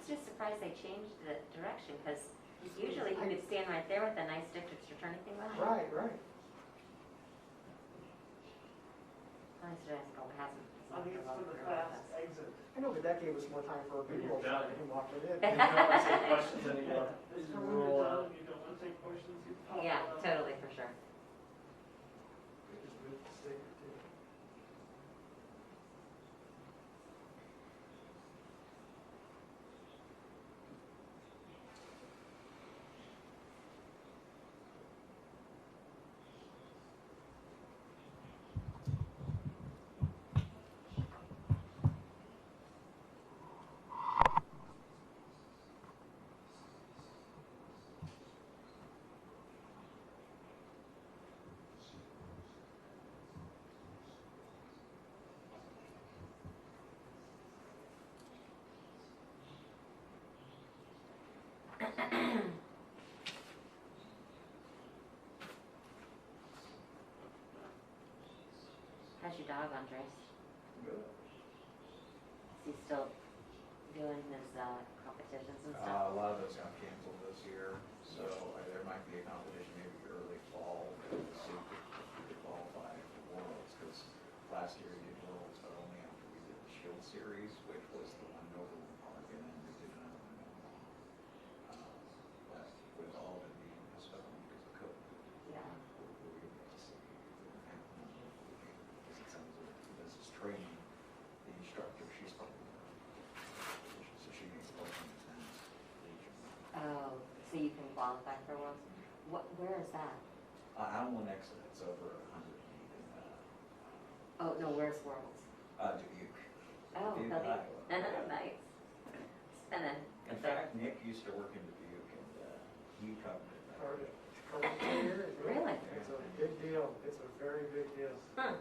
just surprised they changed the direction, because usually you could stand right there with a nice district attorney thing behind. Right, right. I should ask, oh, it hasn't. I think it's for the fast exit. I know, but that gave us more time for people Yeah. to walk it in. You don't want to take questions anymore. This is Just when roll you're out. done, you don't want to take questions, you pop Yeah, it up. totally, for sure. We just moved the sticker too. How's your dog, Andres? Good. Is he still doing his competitions and A stuff? lot of those got canceled this year, so there might be a competition maybe early fall to see if we could qualify for Worlds, because last year we did Worlds, but only after we did the Shield Series, which was the one in Overland Park, and then we did another one in Omaha. But with all of it being postponed because of COVID, Yeah. we were able to see if it would happen. Because it sounds like this is training the instructor, she's probably so she makes all kinds of sense. Oh, so you can qualify for Worlds? Where is that? I'm one next to it, it's over 100 feet in Oh, no, where's Worlds? Dubuque. Oh, Dubuque, okay. Iowa. Nice. And then, In fact, Nick used to work in Dubuque and he covered it. Really? It's a big deal. It's a very big deal. huh.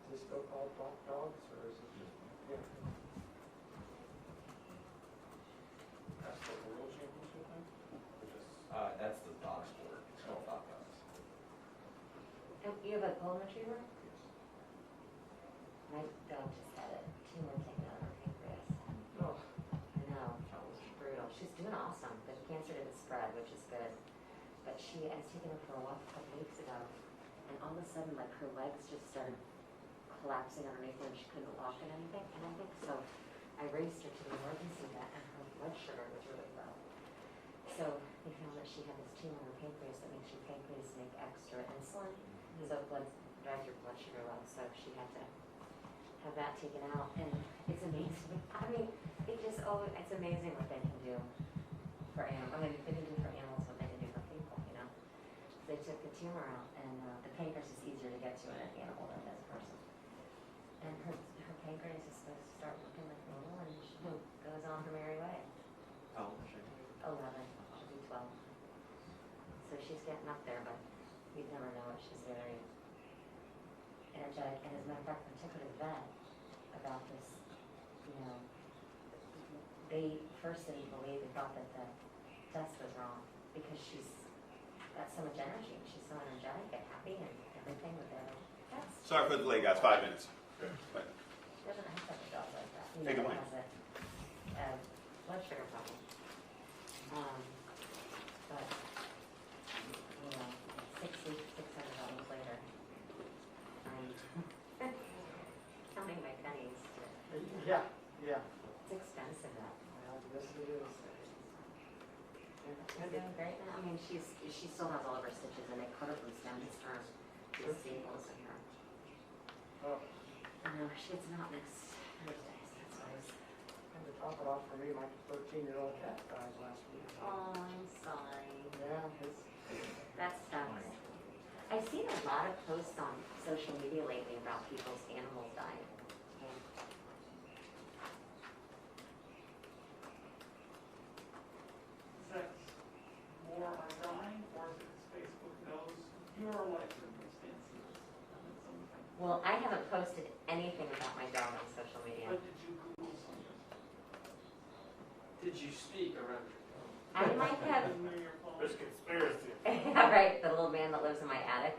Is this still called Black Dogs, or is it just, yeah. That's the world championship thing? Or just, That's the dog sport, it's called dog dogs. And you have a golden retriever? My dog just had a tumor taken out of her pancreas. Oh, I know, that was brutal. She's doing awesome. The cancer didn't spread, which is good. But I was taking her for a walk a couple weeks ago, and all of a sudden, like, her legs just started collapsing underneath her, and she couldn't walk and anything. And I think so. I raced her to the emergency vet, and her blood sugar was really low. So they found that she had this tumor in her pancreas that makes your pancreas make extra insulin. So blood drives your blood sugar low. So she had to have that taken out, and it's amazing. I mean, it's amazing what they can do for animals. I mean, they can do for animals what they can do for people, you know. So they took the tumor out, and the pancreas is easier to get to in an animal than it is a person. And her pancreas is supposed to start working like normal, and she goes on her merry way. Oh, sure. 11, she'll be 12. So she's getting up there, but you'd never know it. She's very energetic. And as a matter of fact, I took her to the vet about this, you know, they first didn't believe, they thought that the test was wrong because she's got so much energy. She's so energetic and happy and everything with her. That's, Sorry for the delay, guys. 5 minutes. But she doesn't have such a dog like that. Hey, good morning. Has a blood sugar problem. But, you know, 6 weeks, $600 later, Yeah, yeah. It's expensive though. Well, yes, it is. She's doing great now. I mean, she still has all of her stitches and they cut her from stem to stern. These staples in her. Oh, No, she gets them out next Thursday, so that's nice. and to top it off for me, my 13-year-old cat died last week. Oh, I'm sorry. Yeah, it's, That's tough. I've seen a lot of posts on social media lately about people's animals dying. Is that more are dying, or is it Facebook knows your life circumstances? And it's something. Well, I haven't posted anything about my dog on social media. But did you Google something? Did you speak around? I might have, Near your phone? There's conspiracy. yeah, right, the little man that lives in my attic.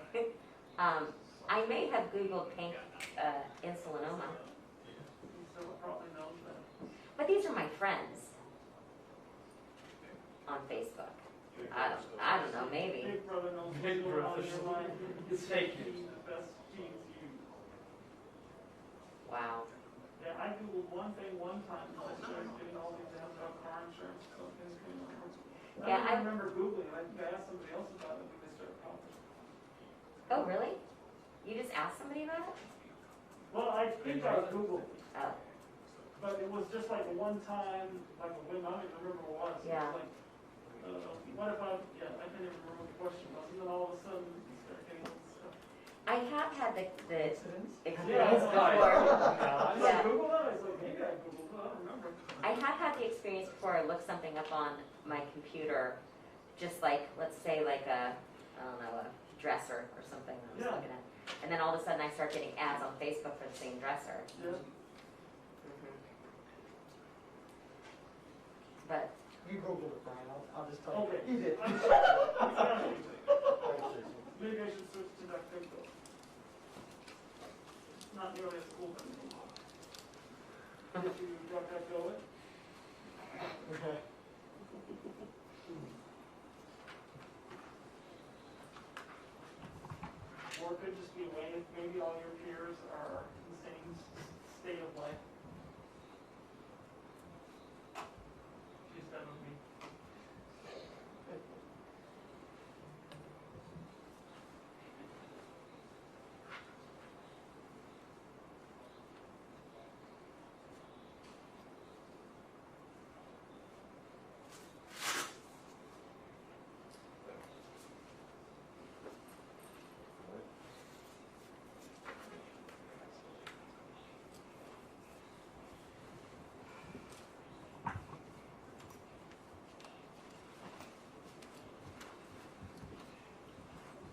I may have Googled pink insulinoma, So it probably knows that. but these are my friends on Facebook. I don't know, maybe. Big Brother knows what's Big going on Brother. in your life. It's fake He news. the best genes you. Wow. Yeah, I Googled one thing one time, and I started getting all these ads about car insurance, so things came on. Yeah, I I- don't remember Googling, I think I asked somebody else about it when they started talking. Oh, really? You just asked somebody about it? Well, I think I Googled, Oh, but it was just like a one time, like a whim, I don't even remember what it was. It was Yeah. like, what if I, yeah, I can't even remember what the question was, and then all of a sudden, you start getting all this stuff. I have had the incidents. experience Yeah. before. Did I Yeah. Google that? I was like, maybe I Googled it, I don't remember. I have had the experience before I looked something up on my computer, just like, let's say like a, I don't know, a dresser or something I was Yeah. looking at. And then all of a sudden I start getting ads on Facebook for the same dresser. Yeah. But, You Googled it, Brian, I'll just tell you. Okay. You did. I'm sorry. Maybe I should switch to that crypto. Not nearly as cool anymore. Did you drop that go in? Okay. Or it could just be a way if maybe all your peers are in the same state of life. She's done with me.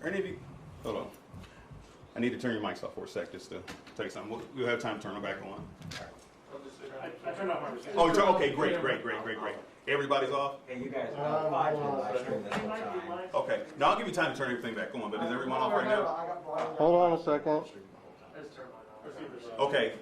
Are any of you, hold on. I need to turn your mics off for a sec just to tell you something. We'll have time to turn them back on. I turned off my receiver. Oh, okay, great. Everybody's off? Hey, you guys, hold five on can a live second. stream this They whole might be time. live. Okay, now I'll give you time to turn everything back on, but is everyone off right now? I got Brian. Hold on a second. Stream the whole time. Let's turn mine off. Receiver's off. Okay.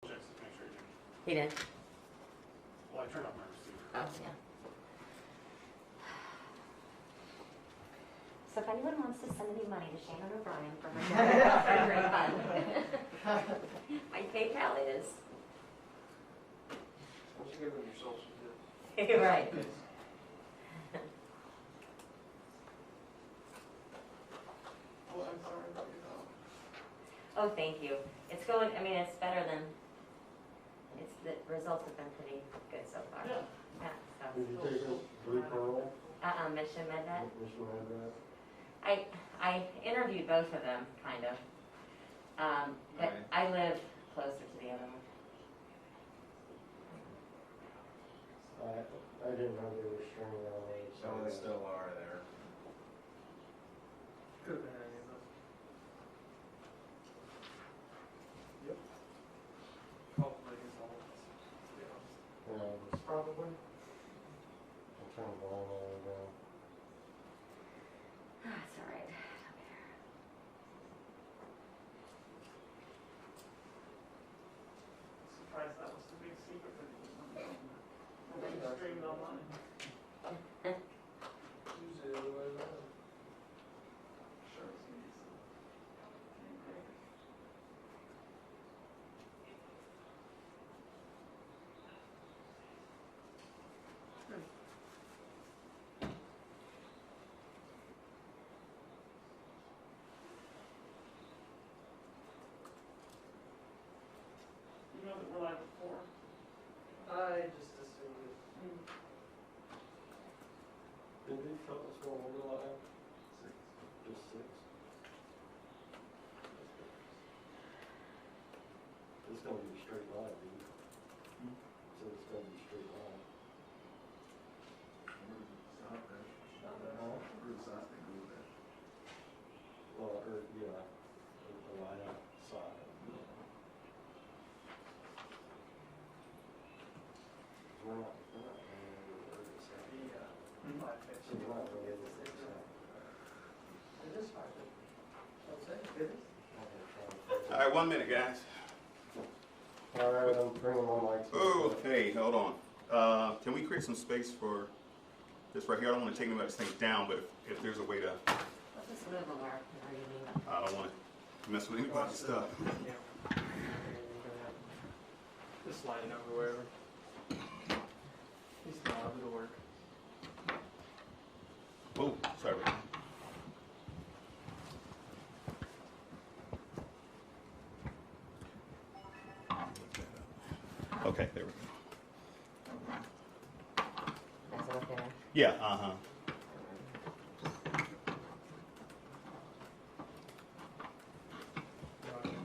Just to make sure you didn't. he did. Well, I turned off my receiver. Oh, yeah. So if anyone wants to send any money to Shannon O'Brien for her daughter's fund, my PayPal is. Just give them your social security. Right. Oh, I'm sorry about your dog. Oh, thank you. It's going, I mean, it's better than, the results have been pretty good so far. Yeah. Yeah, Did you so, take a Blue Pearl? Mission Med Vet. Which one had that? I interviewed both of them, kind of. But Right. I live closer to the other one. I didn't know they were stringing on it. Some of them still are there. Could have been any of us. Yep. Probably is all of us, to be honest. Yeah, Probably. I'm trying to blind all of them. It's all right. Surprised that was the big secret that it was on the streamed online. Usually the other way around. Sure, it's gonna be some. Okay. You know that we're live at 4? I just assumed it. Did they tell us when we were live? Just 6. It's gonna be straight live, dude. So it's gonna be straight live. Well, or, yeah, the light outside. We're not gonna where it's at. So we're not gonna get this thing out. It is 5:50. I'll say, it is. All right, 1 minute, guys. All right, I'm bringing my mic. Oh, hey, hold on. Can we create some space for this right here? I don't want to take anybody's things down, but if there's a way to, Let's just move them where you need them. I don't want to mess with anybody's stuff. Yeah. Just slide it over wherever. He's not, it'll work. Oh, sorry. Okay, there we go. Is it okay? Yeah, uh-huh.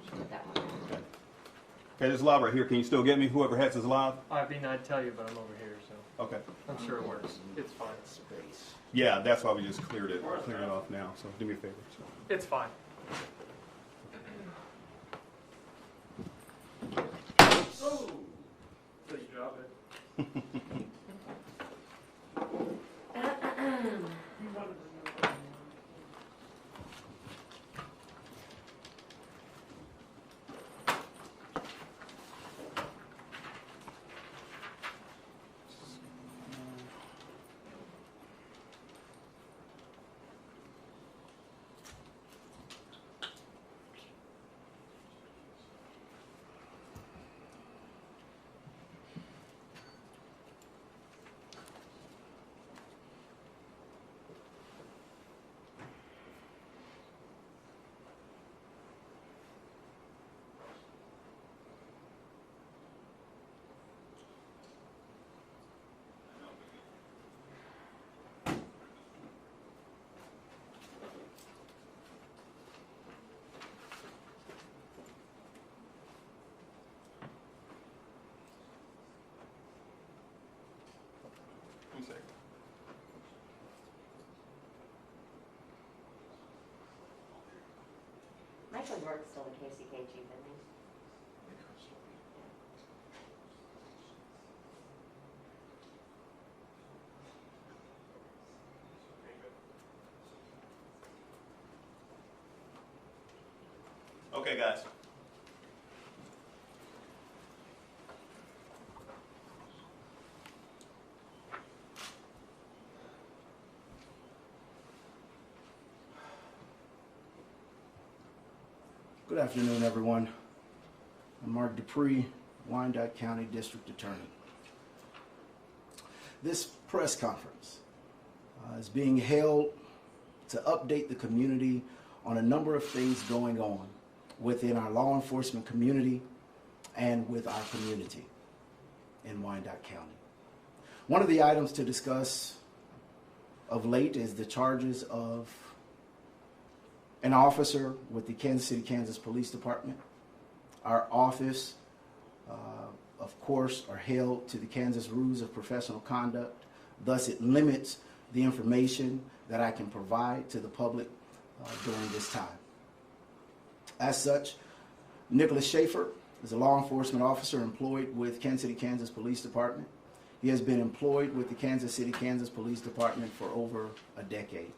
Put that one. Okay, there's live right here. Can you still get me? Whoever has is live? I mean, I'd tell you, but I'm over here, so Okay. I'm sure it works. It's fine. Yeah, that's why we just cleared it off now. So do me a favor. So. It's fine. Oh! So you drop it. You wanted to know. One second. Michael York's still the KCK chief, isn't he? Okay, guys. Good afternoon, everyone. I'm Mark Dupree, Wyandotte County District Attorney. This press conference is being held to update the community on a number of things going on within our law enforcement community and with our community in Wyandotte County. One of the items to discuss of late is the charges of an officer with the Kansas City, Kansas Police Department. Our office of course, are held to the Kansas Rules of Professional Conduct. Thus, it limits the information that I can provide to the public during this time. As such, Nicholas Schaefer is a law enforcement officer employed with Kansas City, Kansas Police Department. He has been employed with the Kansas City, Kansas Police Department for over a decade.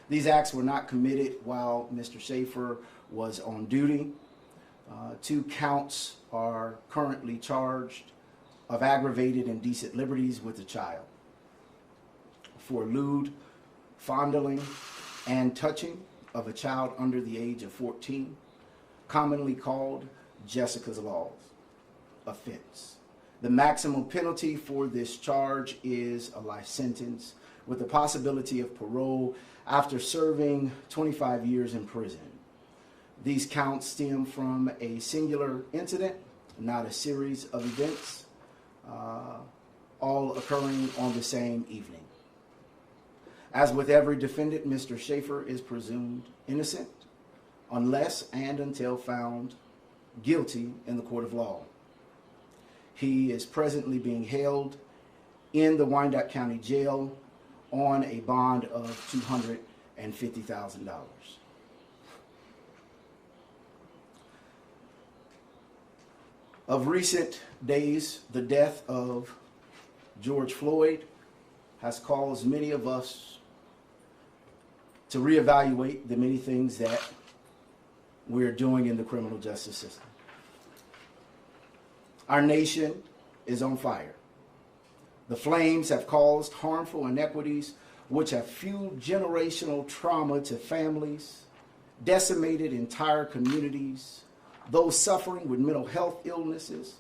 These acts were not committed while Mr. Schaefer was on duty. 2 counts are currently charged of aggravated indecent liberties with a child for lewd, fondling, and touching of a child under the age of 14, commonly called Jessica's Law's offense. The maximum penalty for this charge is a life sentence with the possibility of parole after serving 25 years in prison. These counts stem from a singular incident, not a series of events, all occurring on the same evening. As with every defendant, Mr. Schaefer is presumed innocent unless and until found guilty in the court of law. He is presently being held in the Wyandotte County Jail on a bond of $250,000. Of recent days, the death of George Floyd has caused many of us to reevaluate the many things that we're doing in the criminal justice system. Our nation is on fire. The flames have caused harmful inequities which have fueled generational trauma to families, decimated entire communities, those suffering with mental health illnesses,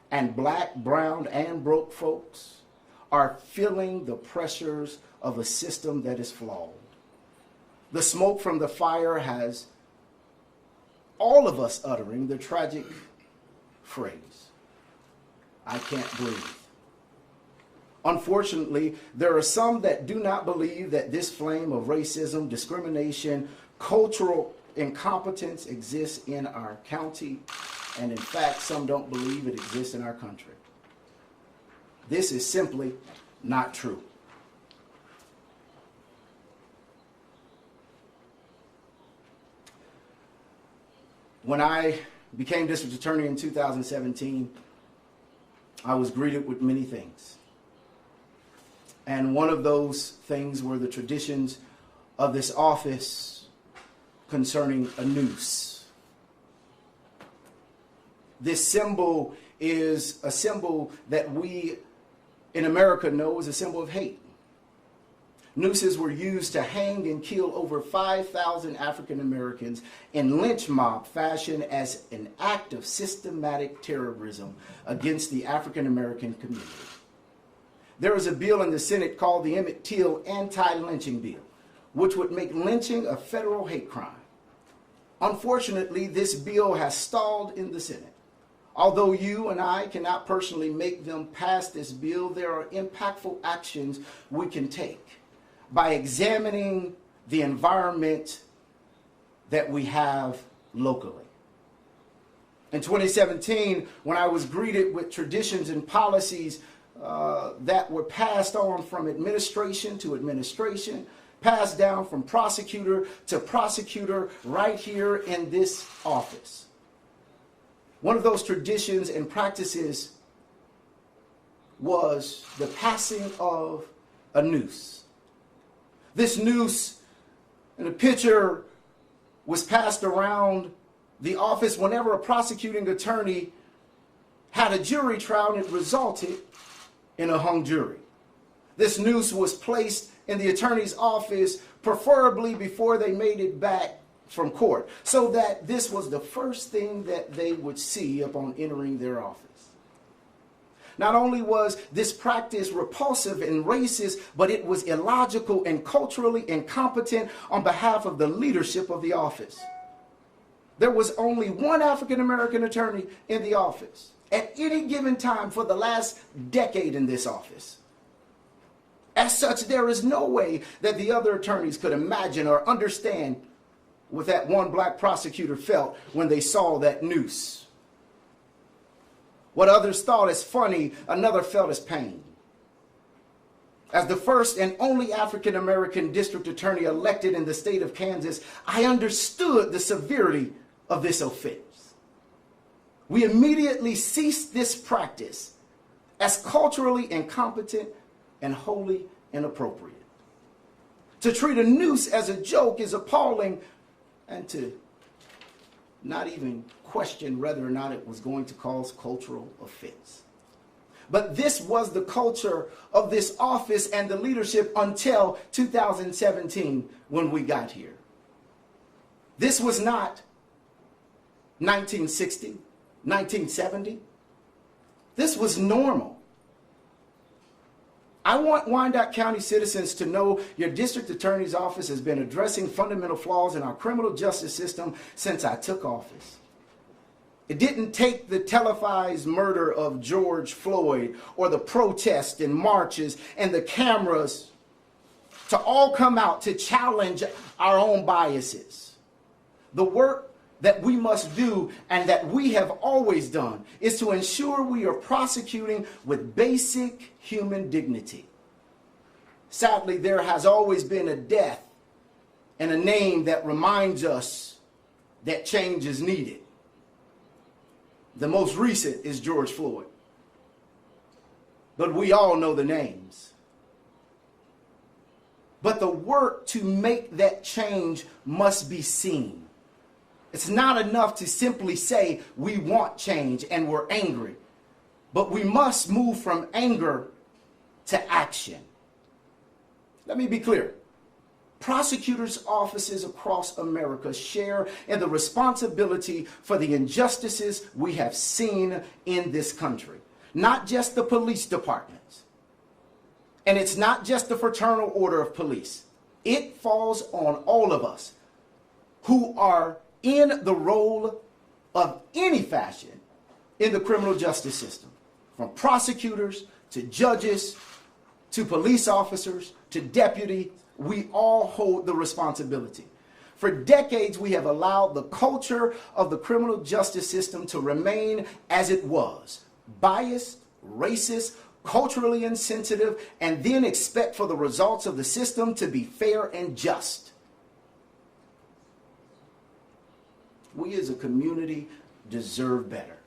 and black, brown, and broke folks are feeling the pressures of a system that is flawed. The smoke from the fire has all of us uttering the tragic phrase, "I can't breathe." Unfortunately, there are some that do not believe that this flame of racism, discrimination, cultural incompetence exists in our county, and in fact, some don't believe it exists in our country. This is simply not true. When I became district attorney in 2017, I was greeted with many things. And one of those things were the traditions of this office concerning a noose. This symbol is a symbol that we in America know is a symbol of hate. Nooses were used to hang and kill over 5,000 African Americans in lynch mob fashion as an act of systematic terrorism against the African American community. There is a bill in the Senate called the Emmett Anti-Lynching Bill, which would make lynching a federal hate crime. Unfortunately, this bill has stalled in the Senate. Although you and I cannot personally make them pass this bill, there are impactful actions we can take by examining the environment that we have locally. In 2017, when I was greeted with traditions and policies that were passed on from administration to administration, passed down from prosecutor to prosecutor right here in this office. One of those traditions and practices was the passing of a noose. This noose and a picture was passed around the office whenever a prosecuting attorney had a jury trial, and it resulted in a hung jury. This noose was placed in the attorney's office, preferably before they made it back from court, so that this was the first thing that they would see upon entering their office. Not only was this practice repulsive and racist, but it was illogical and culturally incompetent on behalf of the leadership of the office. There was only one African American attorney in the office at any given time for the last decade in this office. As such, there is no way that the other attorneys could imagine or understand what that one black prosecutor felt when they saw that noose What others thought as funny, another felt as pain. As the first and only African American district attorney elected in the state of Kansas, I understood the severity of this offense. We immediately ceased this practice as culturally incompetent and wholly inappropriate. To treat a noose as a joke is appalling, and to not even question whether or not it was going to cause cultural offense. But this was the culture of this office and the leadership until 2017 when we got here. This was not 1960, 1970. This was normal. I want Wyandotte County citizens to know your district attorney's office has been addressing fundamental flaws in our criminal justice system since I took office. It didn't take the televised murder of George Floyd or the protests and marches and the cameras to all come out to challenge our own biases. The work that we must do and that we have always done is to ensure we are prosecuting with basic human dignity. Sadly, there has always been a death and a name that reminds us that change is needed. The most recent is George Floyd. But we all know the names. But the work to make that change must be seen. It's not enough to simply say we want change and we're angry, but we must move from anger to action. Let me be clear. Prosecutors' offices across America share in the responsibility for the injustices we have seen in this country. Not just the police departments. And it's not just the Fraternal Order of Police. It falls on all of us who are in the role of any fashion in the criminal justice system, from prosecutors to judges to police officers to deputies. We all hold the responsibility. For decades, we have allowed the culture of the criminal justice system to remain as it was, biased, racist, culturally insensitive, and then expect for the results of the system to be fair and just. We as a community deserve better.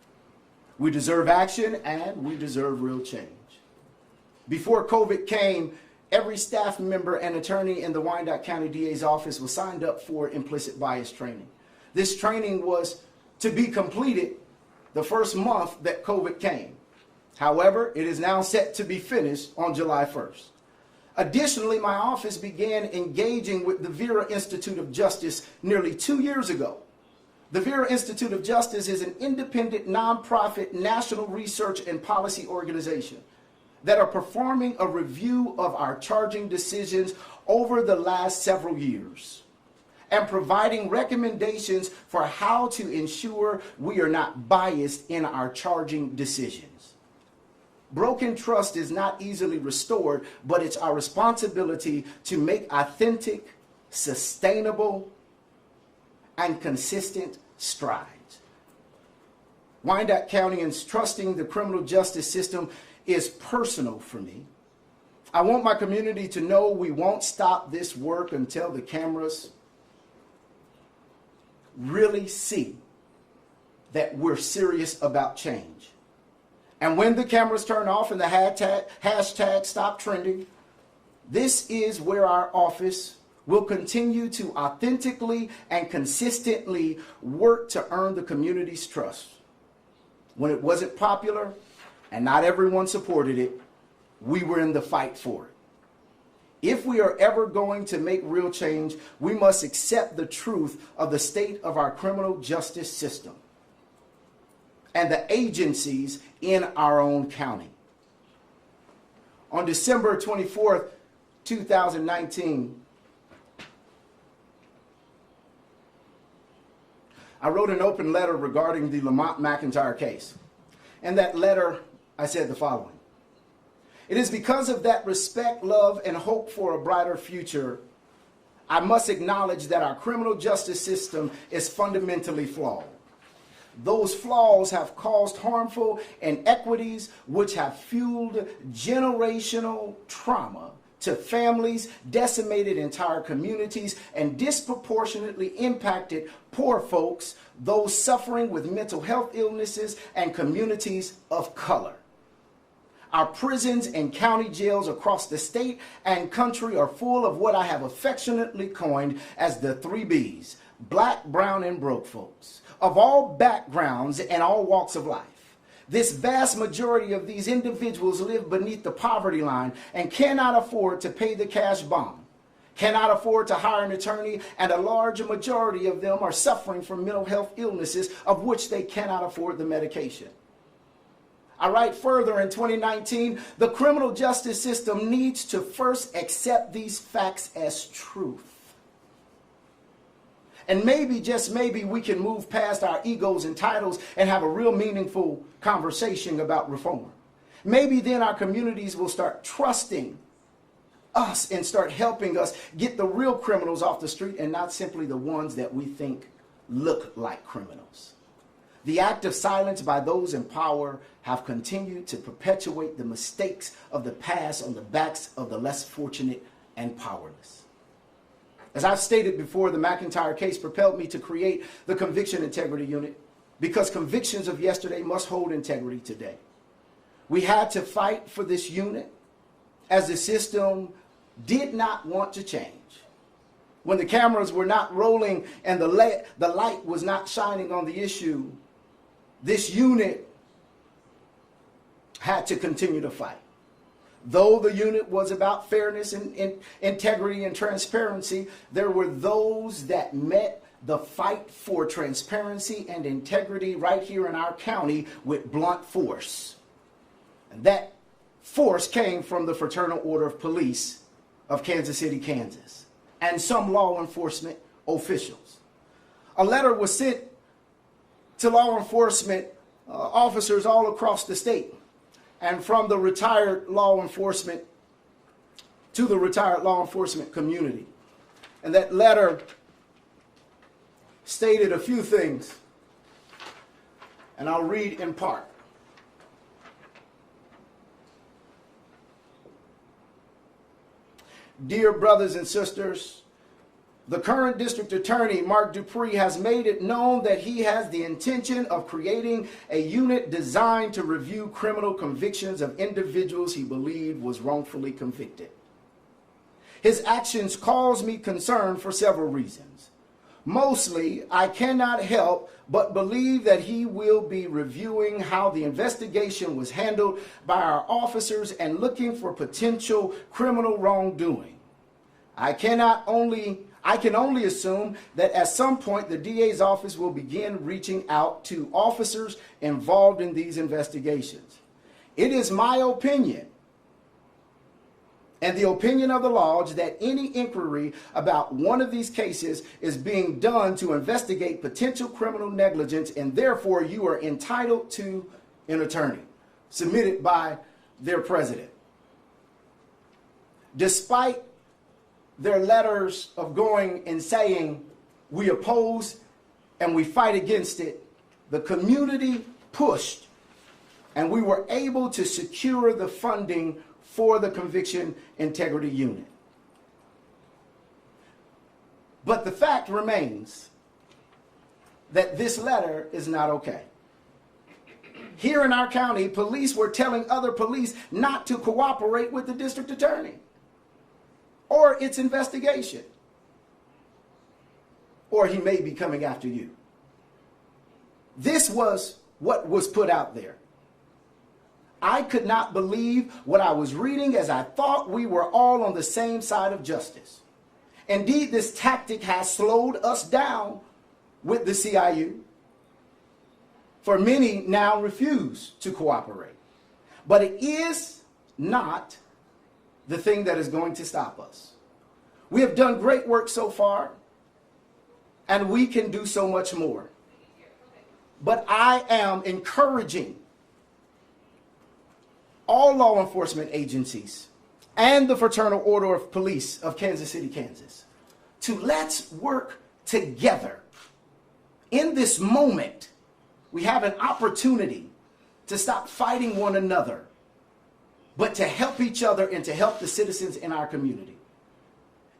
We deserve action and we deserve real change. Before COVID came, every staff member and attorney in the Wyandotte County DA's office was signed up for implicit bias training. This training was to be completed the first month that COVID came. However, it is now set to be finished on July 1st. Additionally, my office began engaging with the Vera Institute of Justice nearly 2 years ago. The Vera Institute of Justice is an independent, nonprofit, national research and policy organization that are performing a review of our charging decisions over the last several years and providing recommendations for how to ensure we are not biased in our charging decisions. Broken trust is not easily restored, but it's our responsibility to make authentic, sustainable, and consistent strides. Wyandotte County is trusting the criminal justice system is personal for me. I want my community to know we won't stop this work until the cameras really see that we're serious about change. And when the cameras turn off and the hashtag stop trending, this is where our office will continue to authentically and consistently work to earn the community's trust. When it wasn't popular and not everyone supported it, we were in the fight for it. If we are ever going to make real change, we must accept the truth of the state of our criminal justice system and the agencies in our own county. On December 24th, 2019, I wrote an open letter regarding the Lamont Mcintyre case. In that letter, I said the following: "It is because of that respect, love, and hope for a brighter future, I must acknowledge that our criminal justice system is fundamentally flawed. Those flaws have caused harmful inequities which have fueled generational trauma to families, decimated entire communities, and disproportionately impacted poor folks, those suffering with mental health illnesses, and communities of color. Our prisons and county jails across the state and country are full of what I have affectionately coined as the 3 Bs, black, brown, and broke folks, of all backgrounds and all walks of life. This vast majority of these individuals live beneath the poverty line and cannot afford to pay the cash bond, cannot afford to hire an attorney, and a large majority of them are suffering from mental health illnesses of which they cannot afford the medication. I write further in 2019, the criminal justice system needs to first accept these facts as truth. And maybe, just maybe, we can move past our egos and titles and have a real meaningful conversation about reform. Maybe then our communities will start trusting us and start helping us get the real criminals off the street and not simply the ones that we think look like criminals. The act of silence by those in power have continued to perpetuate the mistakes of the past on the backs of the less fortunate and powerless. As I've stated before, the Mcintyre case propelled me to create the Conviction Integrity Unit because convictions of yesterday must hold integrity today. We had to fight for this unit as the system did not want to change. When the cameras were not rolling and the light was not shining on the issue, this unit had to continue to fight. Though the unit was about fairness and integrity and transparency, there were those that met the fight for transparency and integrity right here in our county with blunt force. And that force came from the Fraternal Order of Police of Kansas City, Kansas, and some law enforcement officials. A letter was sent to law enforcement officers all across the state, and from the retired law enforcement to the retired law enforcement community. And that letter stated a few things, and I'll read in part. Dear brothers and sisters, the current district attorney, Mark Dupree, has made it known that he has the intention of creating a unit designed to review criminal convictions of individuals he believed was wrongfully convicted. His actions cause me concern for several reasons. Mostly, I cannot help but believe that he will be reviewing how the investigation was handled by our officers and looking for potential criminal wrongdoing. I can only assume that at some point the DA's office will begin reaching out to officers involved in these investigations. It is my opinion and the opinion of the lodge that any inquiry about one of these cases is being done to investigate potential criminal negligence, and therefore you are entitled to an attorney, submitted by their president. Despite their letters of going and saying we oppose and we fight against it, the community pushed and we were able to secure the funding for the Conviction Integrity Unit. But the fact remains that this letter is not okay. Here in our county, police were telling other police not to cooperate with the district attorney or its investigation, or he may be coming after you. This was what was put out there. I could not believe what I was reading, as I thought we were all on the same side of justice. Indeed, this tactic has slowed us down with the CIU, for many now refuse to cooperate. But it is not the thing that is going to stop us. We have done great work so far, and we can do so much more. But I am encouraging all law enforcement agencies and the Fraternal Order of Police of Kansas City, Kansas, to let's work together in this moment We have an opportunity to stop fighting one another, but to help each other and to help the citizens in our community.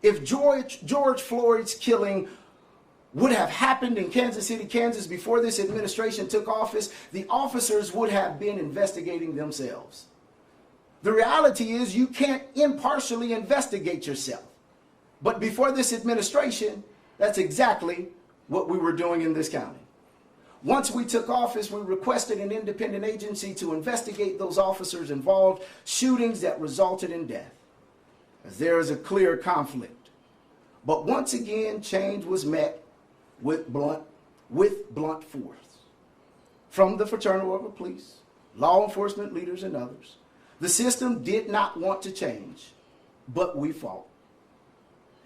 If George Floyd's killing would have happened in Kansas City, Kansas, before this administration took office, the officers would have been investigating themselves. The reality is you can't impartially investigate yourself. But before this administration, that's exactly what we were doing in this county. Once we took office, we requested an independent agency to investigate those officers involved, shootings that resulted in death, as there is a clear conflict. But once again, change was met with blunt force from the Fraternal Order of Police, law enforcement leaders, and others. The system did not want to change, but we fought.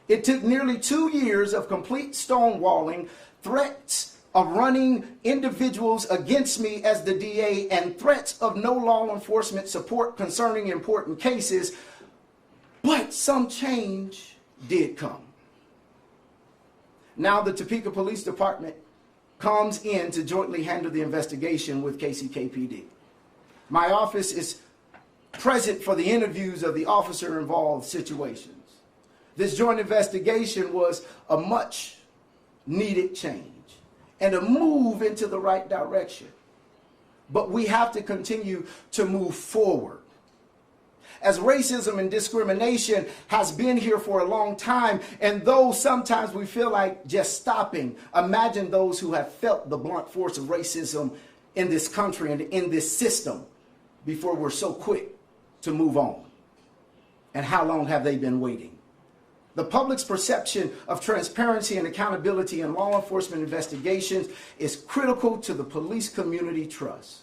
It took nearly 2 years of complete stonewalling, threats of running individuals against me as the DA, and threats of no law enforcement support concerning important cases, but some change did come. Now the Topeka Police Department comes in to jointly handle the investigation with KCKPD. My office is present for the interviews of the officer-involved situations. This joint investigation was a much needed change and a move into the right direction. But we have to continue to move forward. As racism and discrimination has been here for a long time, and though sometimes we feel like just stopping, imagine those who have felt the blunt force of racism in this country and in this system before we're so quick to move on. And how long have they been waiting? The public's perception of transparency and accountability in law enforcement investigations is critical to the police community trust.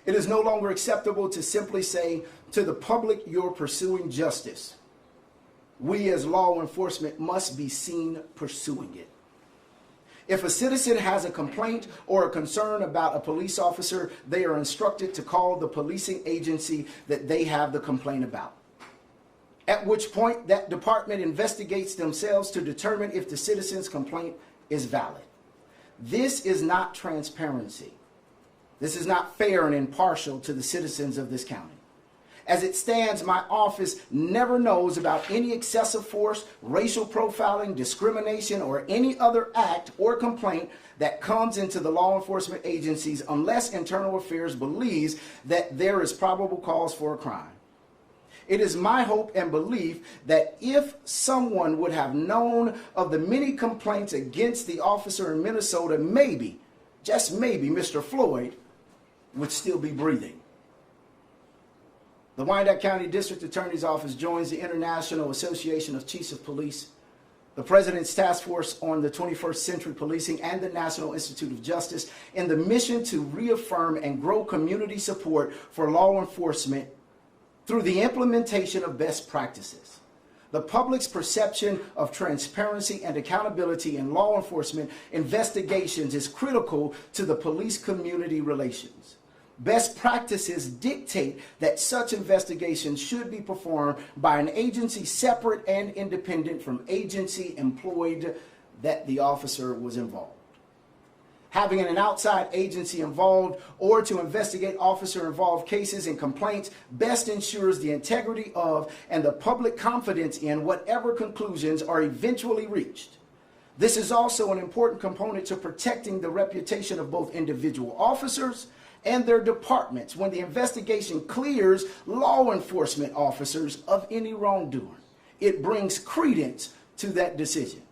It is no longer acceptable to simply say to the public, you're pursuing justice. We as law enforcement must be seen pursuing it. If a citizen has a complaint or a concern about a police officer, they are instructed to call the policing agency that they have the complaint about. At which point that department investigates themselves to determine if the citizen's complaint is valid. This is not transparency. This is not fair and impartial to the citizens of this county. As it stands, my office never knows about any excessive force, racial profiling, discrimination, or any other act or complaint that comes into the law enforcement agencies unless Internal Affairs believes that there is probable cause for a crime. It is my hope and belief that if someone would have known of the many complaints against the officer in Minnesota, maybe, just maybe, Mr. Floyd would still be breathing. The Wyandotte County District Attorney's Office joins the International Association of Chiefs of Police, the President's Task Force on the 21st Century Policing, and the National Institute of Justice in the mission to reaffirm and grow community support for law enforcement through the implementation of best practices. The public's perception of transparency and accountability in law enforcement investigations is critical to the police community relations. Best practices dictate that such investigations should be performed by an agency separate and independent from agency employed that the officer was involved. Having an outside agency involved or to investigate officer-involved cases and complaints best ensures the integrity of and the public confidence in whatever conclusions are eventually reached. This is also an important component to protecting the reputation of both individual officers and their departments when the investigation clears law enforcement officers of any wrongdoing. It brings credence to that decision.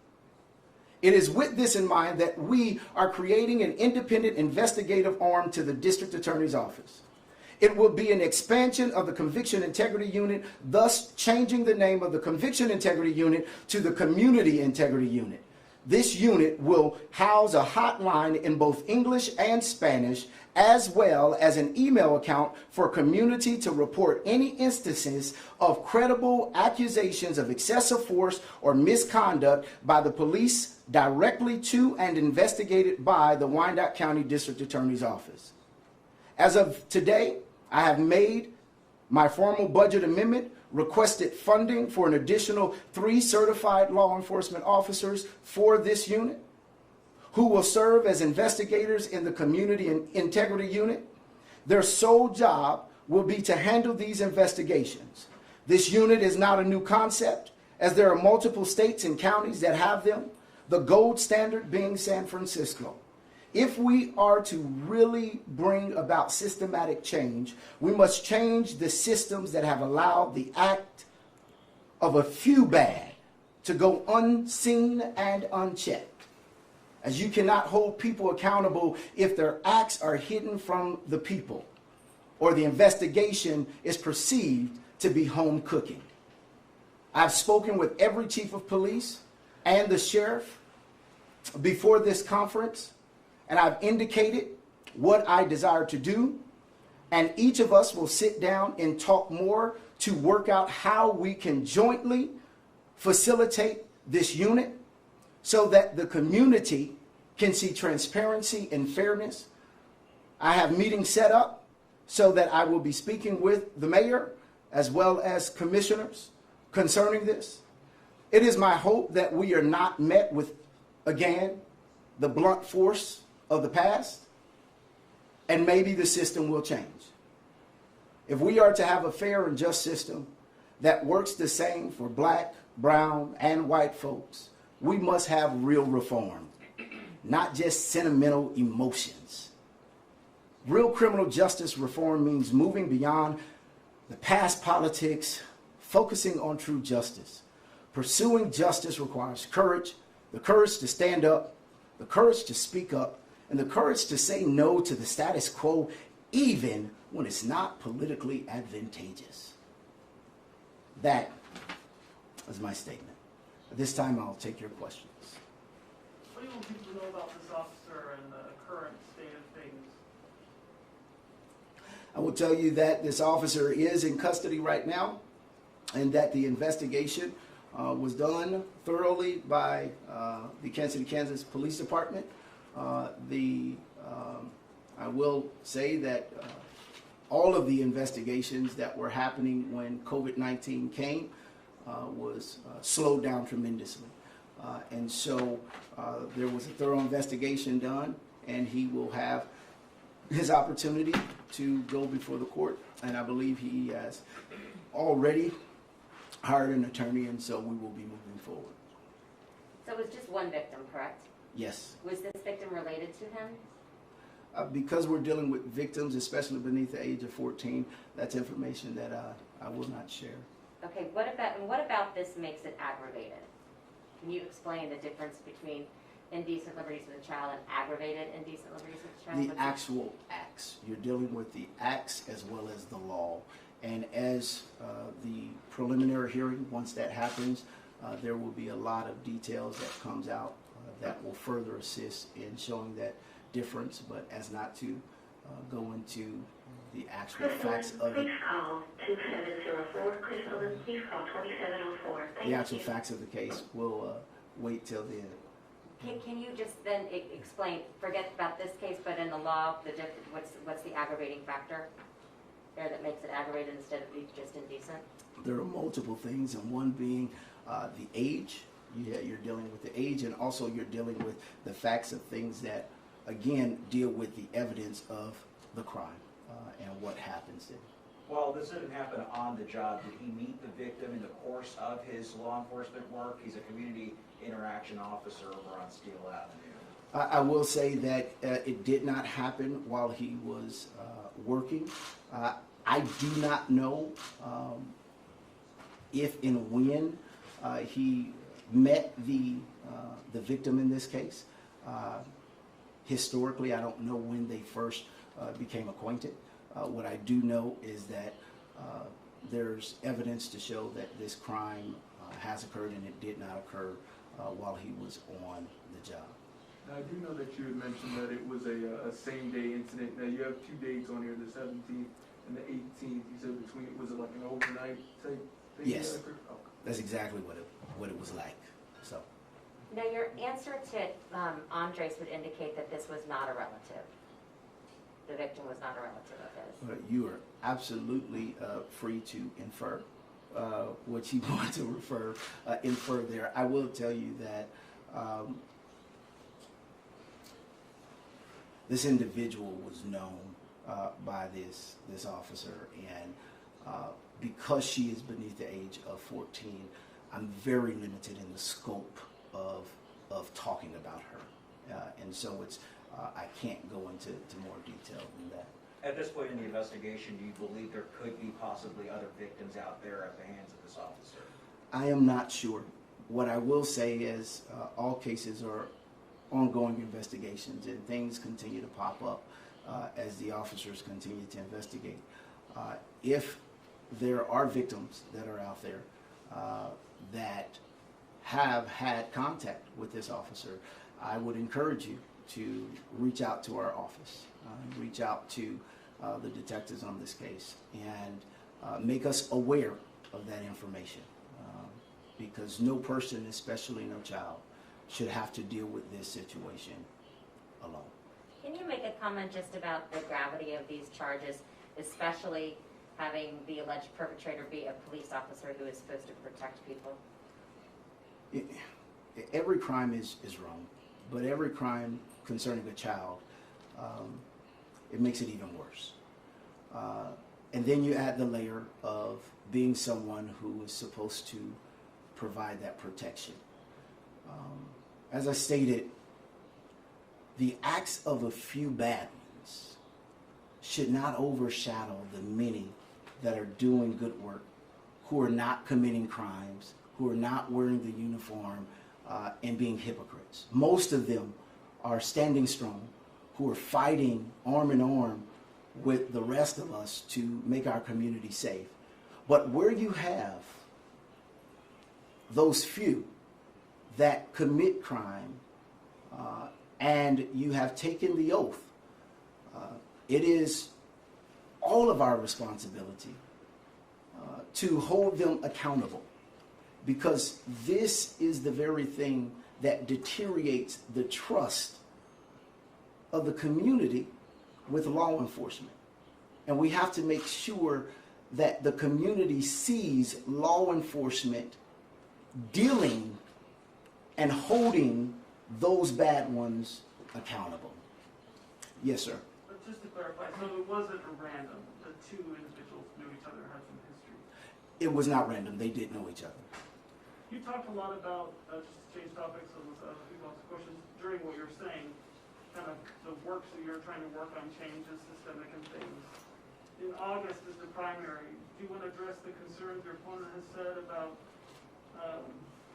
It is with this in mind that we are creating an independent investigative arm to the District Attorney's Office. It will be an expansion of the Conviction Integrity Unit, thus changing the name of the Conviction Integrity Unit to the Community Integrity Unit. This unit will house a hotline in both English and Spanish, as well as an email account for community to report any instances of credible accusations of excessive force or misconduct by the police directly to and investigated by the Wyandotte County District Attorney's Office. As of today, I have made my formal budget amendment, requested funding for an additional 3 certified law enforcement officers for this unit who will serve as investigators in the Community and Integrity Unit. Their sole job will be to handle these investigations. This unit is not a new concept, as there are multiple states and counties that have them, the gold standard being San Francisco. If we are to really bring about systematic change, we must change the systems that have allowed the act of a few bad to go unseen and unchecked. As you cannot hold people accountable if their acts are hidden from the people or the investigation is perceived to be home cooking. I've spoken with every chief of police and the sheriff before this conference, and I've indicated what I desire to do, and each of us will sit down and talk more to work out how we can jointly facilitate this unit so that the community can see transparency and fairness. I have meetings set up so that I will be speaking with the mayor as well as commissioners concerning this. It is my hope that we are not met with, again, the blunt force of the past, and maybe the system will change. If we are to have a fair and just system that works the same for black, brown, and white folks, we must have real reform, not just sentimental emotions. Real criminal justice reform means moving beyond the past politics, focusing on true justice. Pursuing justice requires courage, the courage to stand up, the courage to speak up, and the courage to say no to the status quo, even when it's not politically advantageous. That is my statement. At this time, I'll take your questions. What do you want people to know about this officer and the current state of things? I will tell you that this officer is in custody right now, and that the investigation was done thoroughly by the Kansas City, Kansas Police Department. I will say that all of the investigations that were happening when COVID-19 came was slowed down tremendously. And so there was a thorough investigation done, and he will have his opportunity to go before the court. And I believe he has already hired an attorney, and so we will be moving forward. So it was just one victim, correct? Yes. Was this victim related to him? Because we're dealing with victims, especially beneath the age of 14, that's information that I will not share. Okay, what about this makes it aggravated? Can you explain the difference between indecent liberties with a child and aggravated indecent liberties with a child? The actual acts. You're dealing with the acts as well as the law. And as the preliminary hearing, once that happens, there will be a lot of details that comes out that will further assist in showing that difference, but as not to go into the actual facts of it. Please call 2704. Crystal, please call 2704. The actual facts of the case will wait till the end. Can you just then explain, forget about this case, but in the law, what's the aggravating factor there that makes it aggravated instead of just indecent? There are multiple things, and one being the age. You're dealing with the age, and also you're dealing with the facts of things that, again, deal with the evidence of the crime and what happens then. Well, this didn't happen on the job. Did he meet the victim in the course of his law enforcement work? He's a community interaction officer over on Steel Avenue. I will say that it did not happen while he was working. I do not know if and when he met the victim in this case. Historically, I don't know when they first became acquainted. What I do know is that there's evidence to show that this crime has occurred, and it did not occur while he was on the job. Now, I do know that you had mentioned that it was a same-day incident. Now, you have 2 dates on here, the 17th and the 18th. You said between, was it like an overnight type thing? Yes, that's exactly what it was like. So. Now, your answer to Andres would indicate that this was not a relative. The victim was not a relative of his. You are absolutely free to infer what you want to infer there. I will tell you that this individual was known by this officer, and because she is beneath the age of 14, I'm very limited in the scope of talking about her, and so it's I can't go into more detail than that. At this point in the investigation, do you believe there could be possibly other victims out there at the hands of this officer? I am not sure. What I will say is all cases are ongoing investigations, and things continue to pop up as the officers continue to investigate. If there are victims that are out there that have had contact with this officer, I would encourage you to reach out to our office, reach out to the detectives on this case, and make us aware of that information, because no person, especially no child, should have to deal with this situation alone. Can you make a comment just about the gravity of these charges, especially having the alleged perpetrator be a police officer who is supposed to protect people? Every crime is wrong, but every crime concerning a child, it makes it even worse. And then you add the layer of being someone who is supposed to provide that protection. As I stated, the acts of a few bad ones should not overshadow the many that are doing good work, who are not committing crimes, who are not wearing the uniform and being hypocrites. Most of them are standing strong, who are fighting arm in arm with the rest of us to make our community safe. But where you have those few that commit crime and you have taken the oath, it is all of our responsibility to hold them accountable, because this is the very thing that deteriorates the trust of the community with law enforcement. And we have to make sure that the community sees law enforcement dealing and holding those bad ones accountable. Yes, sir. But just to clarify, so it wasn't random. The two individuals knew each other, had some history. It was not random. They did know each other. You talked a lot about, just to change topics so that people ask questions, during what you're saying, kind of the works that you're trying to work on, changes, systemic and things. In August is the primary. Do you want to address the concerns your opponent has said about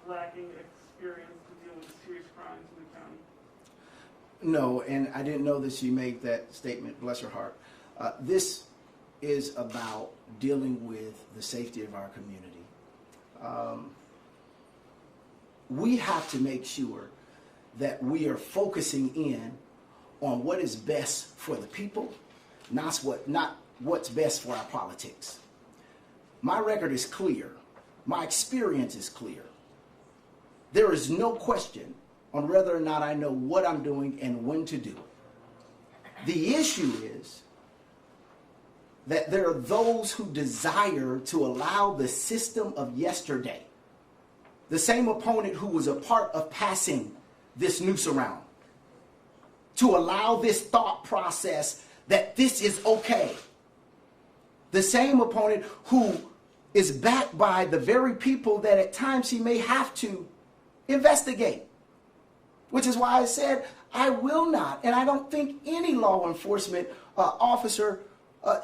lacking experience to deal with serious crimes in the county? No, and I didn't know that she made that statement, bless her heart. This is about dealing with the safety of our community. We have to make sure that we are focusing in on what is best for the people, not what's best for our politics. My record is clear. My experience is clear. There is no question on whether or not I know what I'm doing and when to do it. The issue is that there are those who desire to allow the system of yesterday, the same opponent who was a part of passing this noose around, to allow this thought process that this is okay. The same opponent who is backed by the very people that at times he may have to investigate. Which is why I said I will not, and I don't think any law enforcement officer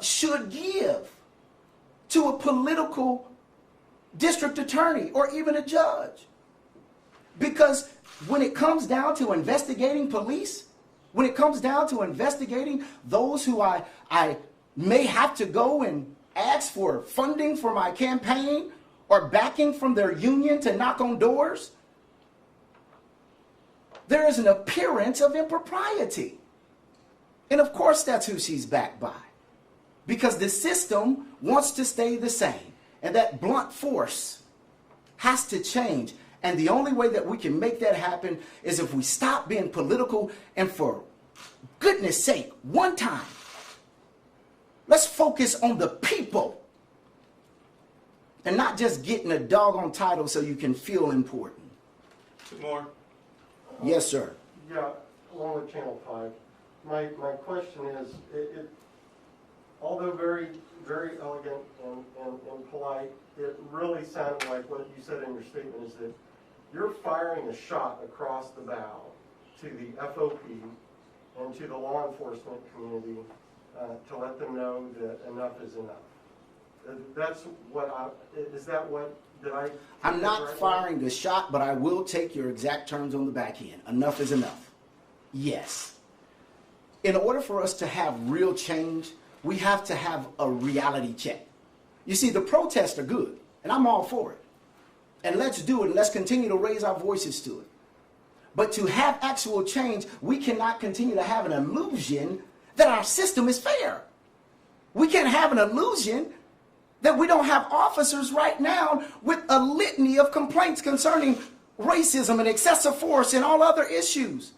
should give to a political district attorney or even a judge. Because when it comes down to investigating police, when it comes down to investigating those who I may have to go and ask for funding for my campaign or backing from their union to knock on doors, there is an appearance of impropriety. And of course that's who she's backed by. Because the system wants to stay the same. And that blunt force has to change. And the only way that we can make that happen is if we stop being political, and for goodness sake, one time, let's focus on the people. and not just getting a doggone title so you can feel important. Two more. Yes, sir. Yeah, along with Channel 5. My question is, although very, very elegant and polite, it really sounded like what you said in your statement is that you're firing a shot across the bow to the FOP and to the law enforcement community to let them know that enough is enough. That's what is that what, did I? I'm not firing a shot, but I will take your exact terms on the back end. Enough is enough. Yes. In order for us to have real change, we have to have a reality check. You see, the protests are good, and I'm all for it. And let's do it, and let's continue to raise our voices to it. But to have actual change, we cannot continue to have an illusion that our system is fair. We can't have an illusion that we don't have officers right now with a litany of complaints concerning racism and excessive force and all other issues.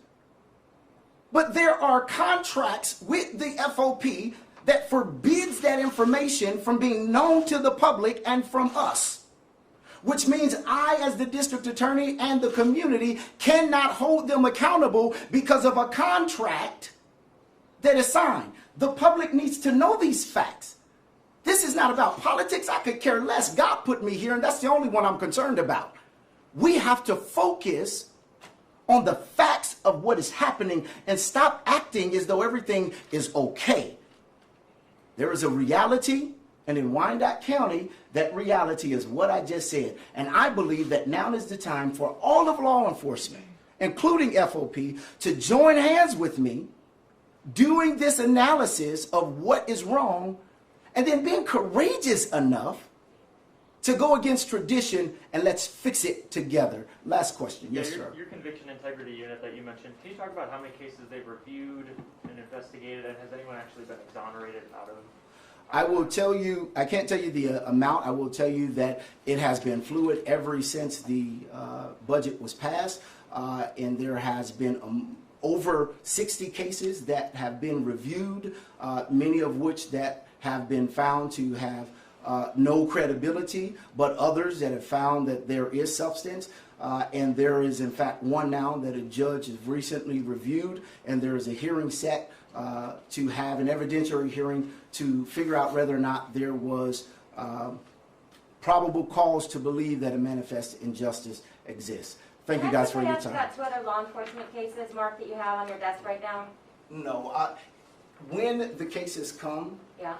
But there are contracts with the FOP that forbids that information from being known to the public and from us. Which means I, as the district attorney and the community, cannot hold them accountable because of a contract that is signed. The public needs to know these facts. This is not about politics. I could care less. God put me here, and that's the only one I'm concerned about. We have to focus on the facts of what is happening and stop acting as though everything is okay. There is a reality, and in Wyandotte County, that reality is what I just said. And I believe that now is the time for all of law enforcement, including FOP, to join hands with me doing this analysis of what is wrong, and then being courageous enough to go against tradition, and let's fix it together. Last question. Yes, sir. Your conviction integrity unit that you mentioned, can you talk about how many cases they've reviewed and investigated, and has anyone actually been exonerated out of? I will tell you, I can't tell you the amount. I will tell you that it has been fluid ever since the budget was passed, and there has been over 60 cases that have been reviewed, many of which that have been found to have no credibility, but others that have found that there is substance. And there is, in fact, one now that a judge has recently reviewed, and there is a hearing set to have an evidentiary hearing to figure out whether or not there was probable cause to believe that a manifest injustice exists. Thank you guys for your time. Can I ask about 2 other law enforcement cases, Mark, that you have on your desk right now? No. When the cases come, Yeah.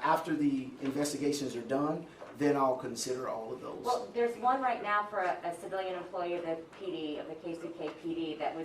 after the investigations are done, then I'll consider all of those. Well, there's one right now for a civilian employee of the PD, of the KCK PD, that was